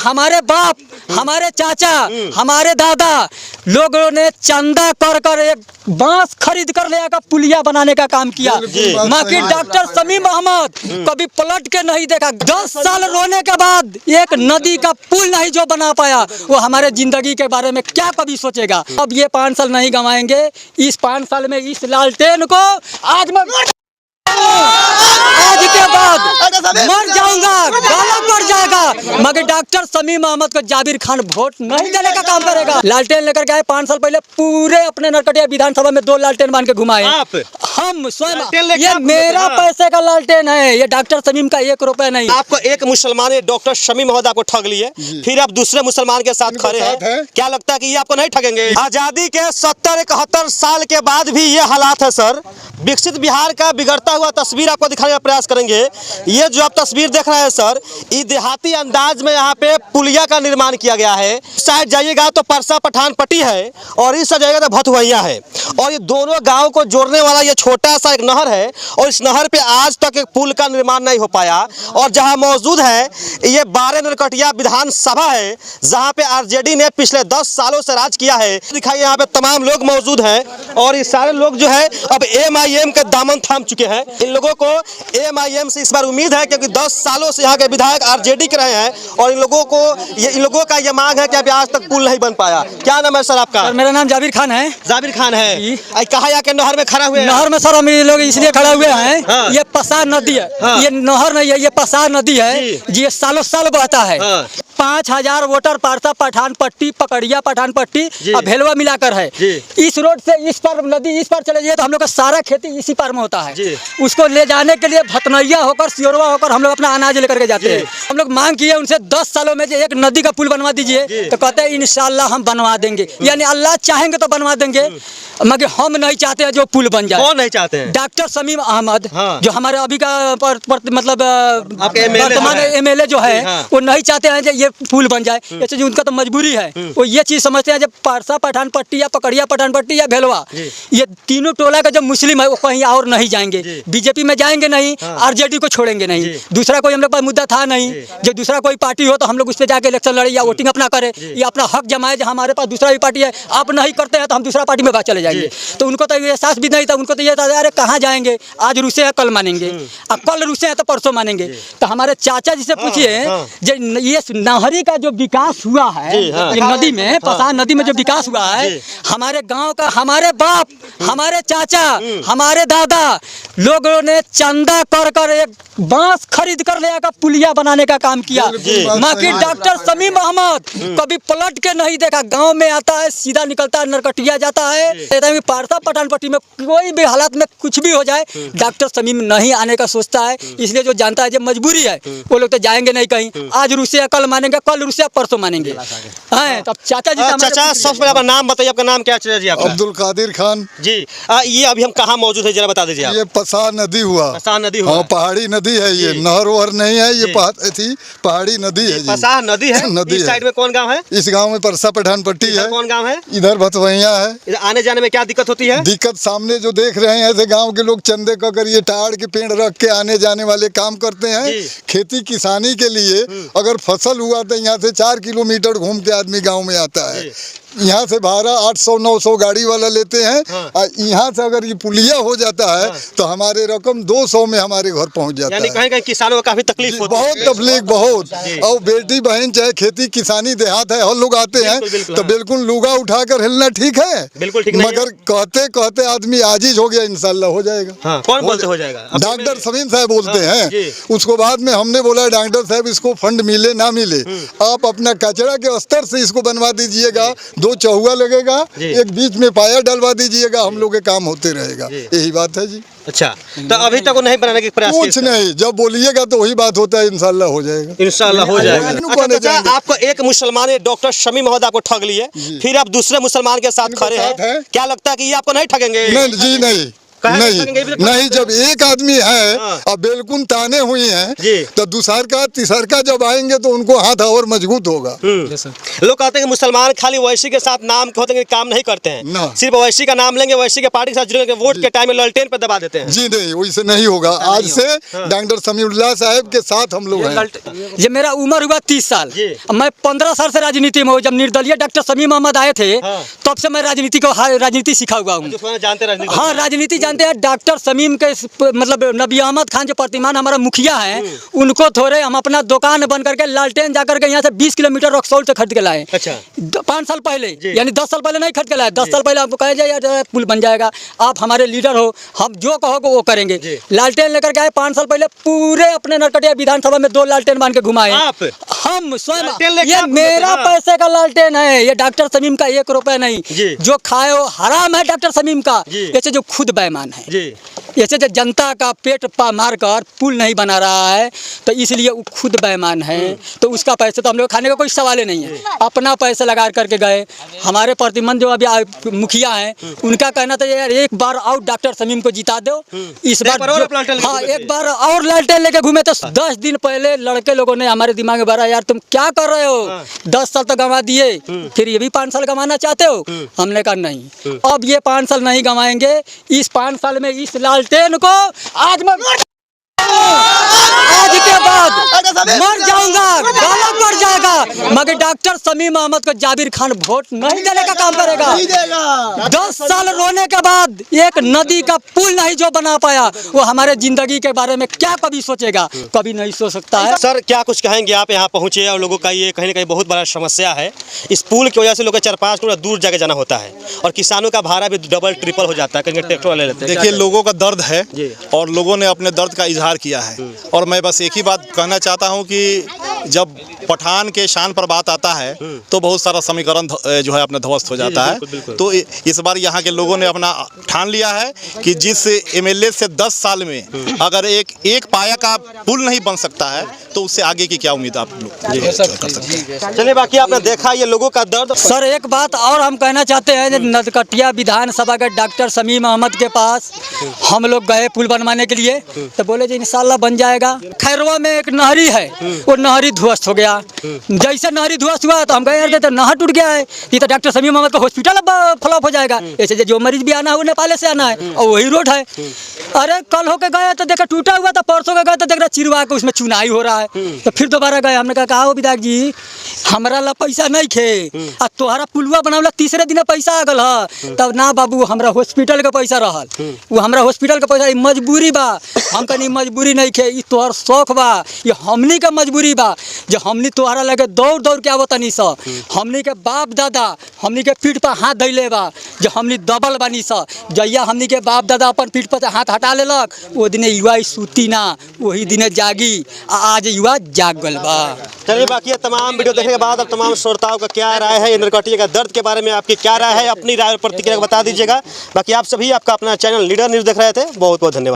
हमारे बाप, हमारे चाचा, हमारे दादा लोगों ने चंदा कर कर एक बांस खरीद कर ले आकर पुलिया बनाने का काम किया। बाकी डॉक्टर शमीम अहमद कभी पलट के नहीं देखा। 10 साल रोने के बाद एक नदी का पुल नहीं जो बना पाया, वो हमारे जिंदगी के बारे में क्या कभी सोचेगा। अब ये 5 साल नहीं गंवाएंगे। इस 5 साल में इस लालटेन को आज के बाद मर जाऊंगा, गाला पड़ जाएगा, मगर डॉक्टर शमीम अहमद को जाबिर खान वोट नहीं देने का काम करेगा। लालटेन लेकर के आए 5 साल पहले, पूरे अपने नरकटिया विधानसभा में 2 लालटेन बांध के घुमाए। हम स्वयं, ये मेरा पैसे का लालटेन है, ये डॉक्टर शमीम का 1 रुपया नहीं। आपको एक मुसलमान डॉक्टर शमीम अहमद आपको ठग लिए, फिर आप दूसरे मुसलमान के साथ खड़े हैं। क्या लगता है कि ये आपको नहीं ठगेंगे? आजादी के 70-71 साल के बाद भी ये हालात है सर। विकसित बिहार का बिगड़ता हुआ तस्वीर आपको दिखाने का प्रयास करेंगे। ये जो आप तस्वीर देख रहे हैं सर, ये देहाती अंदाज में यहाँ पे पुलिया का निर्माण किया गया है। साइड जाइएगा तो परसा पठान पट्टी है और इस साइड जाइएगा तो भतुवैया है, और ये दोनों गांव को जोड़ने वाला ये छोटा सा एक नहर है, और इस नहर पे आज तक एक पुल का निर्माण नहीं हो पाया। और जहाँ मौजूद है ये 12 नरकटिया विधानसभा है, जहाँ पे आरजेडी ने पिछले 10 सालों से राज किया है। दिखाइए यहाँ पे तमाम लोग मौजूद हैं, और ये सारे लोग जो है अब MIM के दामन थाम चुके हैं। इन लोगों को MIM से इस बार उम्मीद है, क्योंकि 10 सालों से यहाँ के विधायक आरजेडी के रहे हैं, और इन लोगों का ये मांग है कि अभी आज तक पुल नहीं बन पाया। क्या नाम है सर आपका? सर मेरा नाम जाबिर खान है। जाबिर खान है। कहाँ आके नहर में खड़ा हुए हैं? नहर में सर हम ये लोग इसलिए खड़ा हुए हैं, हाँ। ये पसार नदी है, हाँ। ये नहर नहीं है, ये पसार नदी है जी। ये सालों साल बहता है, हाँ। 5000 वोटर पारसा पठान पट्टी, पकड़िया पठान पट्टी और भेलवा मिलाकर है। इस रोड से इस पर नदी इस पर चले जाइए तो हम लोग का सारा खेती इसी पार में होता है। उसको ले जाने के लिए भतनैया होकर सियोरवा होकर हम लोग अपना अनाज लेकर के जाते हैं। हम लोग मांग किए उनसे 10 सालों में एक नदी का पुल बनवा दीजिए, तो कहते हैं इंशाल्लाह हम बनवा देंगे, यानी अल्लाह चाहेंगे तो बनवा देंगे, मगर हम नहीं चाहते हैं जो पुल बन जाए। कौन नहीं चाहते हैं? डॉक्टर शमीम अहमद, हाँ। जो हमारे अभी का मतलब वर्तमान MLA जो है, हाँ। वो नहीं चाहते हैं ये पुल बन जाए। ऐसे उनका तो मजबूरी है, वो ये चीज समझते हैं जब पारसा पठान पट्टी या पकड़िया पठान पट्टी या भेलवा, ये तीनों टोला का जो मुस्लिम है वो कहीं और नहीं जाएंगे, बीजेपी में जाएंगे नहीं, आरजेडी को छोड़ेंगे नहीं। दूसरा कोई हम लोग का मुद्दा था नहीं, जब दूसरा कोई पार्टी हो तो हम लोग उस पर जाके इलेक्शन लड़े या वोटिंग अपना करे या अपना हक जमाए। हमारे पास दूसरा भी पार्टी है, आप नहीं करते हैं तो हम दूसरा पार्टी में चले जाएंगे। तो उनको तो ये एहसास भी नहीं था, उनको तो ये था अरे कहाँ जाएंगे, आज रुसे हैं कल मानेंगे, अब कल रुसे हैं तो परसों मानेंगे। तो हमारे चाचा जी से पूछिए, ये नहरी का जो विकास हुआ है, ये नदी में पसार नदी में जो विकास हुआ है, हमारे गांव का, हमारे बाप, हमारे चाचा, हमारे दादा लोगों ने चंदा कर कर एक बांस खरीद कर ले आकर पुलिया बनाने का काम किया। बाकी डॉक्टर शमीम अहमद कभी पलट के नहीं देखा। गांव में आता है, सीधा निकलता है, नरकटिया जाता है। पारसा पठान पट्टी में कोई भी हालत में कुछ भी हो जाए, डॉक्टर शमीम नहीं आने का सोचता है। इसलिए जो जानता है जब मजबूरी है, वो लोग तो जाएंगे नहीं कहीं, आज रुसे कल मानेंगे, कल रुसे परसों मानेंगे। तो चाचा जी, चाचा सबसे पहले अपना नाम बताइए। आपका नाम क्या है जी? अब्दुल कादिर खान जी। ये अभी हम कहाँ मौजूद है जरा बता दीजिए आप। ये पसार नदी हुआ, पसार नदी हुआ, पहाड़ी नदी है, ये नहर वहर नहीं है, ये पहाड़ी नदी है, पसार नदी है। नदी इस साइड में कौन गांव है? इस गांव में परसा पठान पट्टी है। कौन गांव है? इधर भतवैया है। आने जाने में क्या दिक्कत होती है? दिक्कत सामने जो देख रहे हैं, ऐसे गांव के लोग चंदे कर ये टाड़ के पेड़ रख के आने जाने वाले काम करते हैं। खेती किसानी के लिए अगर फसल हुआ तो यहाँ से 4 किलोमीटर घूम के आदमी गाँव में आता है। यहाँ से भाड़ा 800-900 गाड़ी वाला लेते हैं, हाँ। यहाँ से अगर ये पुलिया हो जाता है, हाँ। तो हमारे रकम 200 में हमारे घर पहुँच जाता है। यानी कहीं किसानों को काफी तकलीफ होती है। बहुत तकलीफ, बहुत। और बेटी बहन चाहे खेती किसानी देहात है, हर लोग आते हैं तो बिल्कुल लुगा उठाकर हिलना ठीक है, बिल्कुल ठीक, मगर कहते कहते आदमी आजिज हो गया, इंशाल्लाह हो जाएगा। हाँ, कौन बोलते हो जाएगा? डॉक्टर शमीम साहब बोलते हैं। उसको बाद में हमने बोला डॉक्टर साहब इसको फंड मिले ना मिले, आप अपना कचरा के स्तर से इसको बनवा दीजिएगा, 2 चौहुआ लगेगा, एक बीच में पाया डलवा दीजिएगा, हम लोग के काम होते रहेगा। यही बात है जी। अच्छा, तो अभी तक नहीं बनाने के प्रयास? कुछ नहीं, जब बोलिएगा तो वही बात होता है, इंशाल्लाह हो जाएगा, इंशाल्लाह हो जाएगा। अच्छा, आपको एक मुसलमान डॉक्टर शमीम अहमद आपको ठग लिए, फिर आप दूसरे मुसलमान के साथ खड़े हैं। क्या लगता है कि ये आपको नहीं ठगेंगे? नहीं जी, नहीं। नहीं, जब एक आदमी है और बिल्कुल ताने हुई हैं तो दूसरा तीसरा जब आएंगे तो उनको हाथ और मजबूत होगा। लोग कहते हैं कि मुसलमान खाली वैसी के साथ नाम के होते हैं, काम नहीं करते हैं, सिर्फ वैसी का नाम लेंगे, वैसी के पार्टी के साथ जुड़ेंगे, वोट के टाइम में लालटेन पे दबा देते हैं। जी नहीं, वैसे नहीं होगा। आज से डॉक्टर समीउल्लाह साहब के साथ हम लोग हैं। ये मेरा उम्र हुआ 30 साल, मैं 15 साल से राजनीति में हूँ। जब निर्दलीय डॉक्टर शमीम अहमद आए थे तब से मैं राजनीति सीखा हुआ हूँ। हाँ, राजनीति जानते हैं। डॉक्टर शमीम के मतलब नबी अहमद खान जो प्रतिमान हमारा मुखिया है, उनको थोड़े हम अपना दुकान बंद करके लालटेन जाकर के यहाँ से 20 किलोमीटर रक्सौल से खरीद के लाए। 5 साल पहले, यानी 10 साल पहले नहीं खरीद के लाए। 10 साल पहले आपको कहा जाए यार पुल बन जाएगा, आप हमारे लीडर हो, हम जो कहोगे वो करेंगे। लालटेन लेकर के आए 5 साल पहले, पूरे अपने नरकटिया विधानसभा में 2 लालटेन बांध के घुमाए। हम स्वयं, ये मेरा पैसे का लालटेन है, ये डॉक्टर शमीम का 1 रुपए नहीं। जो खाए वो हराम है डॉक्टर शमीम का। ऐसे जो खुद बेईमान है, ऐसे जो जनता का पेट मार कर पुल नहीं बना रहा है, तो इसलिए वो खुद बेईमान है। तो उसका पैसे तो हम लोग खाने का कोई सवाल ही नहीं है। अपना पैसे लगा करके गए। हमारे प्रतिमंद जो अभी मुखिया हैं, उनका कहना था यार एक बार और डॉक्टर शमीम को जिता दो। इस बार हाँ, एक बार और लालटेन लेके घूमे। तो 10 दिन पहले लड़के लोगों ने हमारे दिमाग में भरा, यार तुम क्या कर रहे हो, 10 साल तो गंवा दिए, फिर ये भी 5 साल गंवाना चाहते हो। हमने कहा नहीं, अब ये 5 साल नहीं गंवाएंगे। इस 5 साल में इस लालटेन को आज के बाद मर जाऊंगा, गाला पड़ जाएगा, मगर डॉक्टर शमीम अहमद को जाबिर खान वोट नहीं देने का काम करेगा। 10 साल रोने के बाद एक नदी का पुल नहीं जो बना पाया, वो हमारे जिंदगी के बारे में क्या कभी सोचेगा? कभी नहीं सोच सकता है। सर क्या कुछ कहेंगे? आप यहाँ पहुँचे और लोगों का ये कहीं ना कहीं बहुत बड़ा समस्या है। इस पुल की वजह से लोग 4-5 किलोमीटर दूर जाके जाना होता है और किसानों का भाड़ा भी डबल ट्रिपल हो जाता है, कहीं ट्रैक्टर वाले लेते हैं। देखिए, लोगों का दर्द है और लोगों ने अपने दर्द का इजहार किया है। और मैं बस एक ही बात कहना चाहता हूं कि जब पठान के शान पर बात आता है तो बहुत सारा समीकरण जो है अपने ध्वस्त हो जाता है। तो इस बार यहाँ के लोगों ने अपना ठान लिया है कि जिस एमएलए से 10 साल में अगर एक पाया का पुल नहीं बन सकता है तो उससे आगे की क्या उम्मीद आप लोग कर सकते हैं। चलिए, बाकी आपने देखा ये लोगों का दर्द। सर एक बात और हम कहना चाहते हैं, नरकटिया विधानसभा के डॉक्टर शमीम अहमद के पास हम लोग गए पुल बनवाने के लिए, तो बोले जी इंशाल्लाह बन जाएगा। खैरवा में एक नहरी है, वो नहरी ध्वस्त हो गया। जैसे नहरी ध्वस्त हुआ तो हम कहे यार तो नहर टूट गया है, ये तो डॉक्टर शमीम अहमद का हॉस्पिटल फ्लॉप हो जाएगा। ऐसे जो मरीज भी आना है वो नेपाल से आना है और वही रोड है। अरे कल होके गए तो देखा टूटा हुआ था, परसों के गए तो देख रहा चिरवा के उसमें चुनाई हो रहा है। तो फिर दोबारा गए, हमने कहा हो विधायक जी हमारा ला पैसा नहीं खे, अब तोहरा पुलवा बनावला तीसरे दिन पैसा आ गल है। तब ना बाबू हमरा हॉस्पिटल के पैसा रहल, वो हमरा हॉस्पिटल के पैसा मजबूरी बा। हम कहीं मजबूरी नहीं खे, ये तोहर शौक बा, ये हमनी का मजबूरी बा। जो हमनी तोहरा लगे दौड़ दौड़ के आवतनी स, हमनी के बाप दादा हमनी के पीठ पर हाथ धैले बा, जो हमनी दबल बानी स। जहिया हमनी के बाप दादा अपन पीठ पर हाथ हटा लेलक, वो दिने युवा सूती ना, वही दिने जागी। आज युवा जाग गल बा। चलिए, बाकी तमाम वीडियो देखने के बाद अब तमाम श्रोताओं का क्या राय है, नरकटिया का दर्द के बारे में आपकी क्या राय है, अपनी राय और प्रतिक्रिया बता दीजिएगा। बाकी आप सभी आपका अपना चैनल लीडर न्यूज़ देख रहे थे, बहुत बहुत धन्यवाद।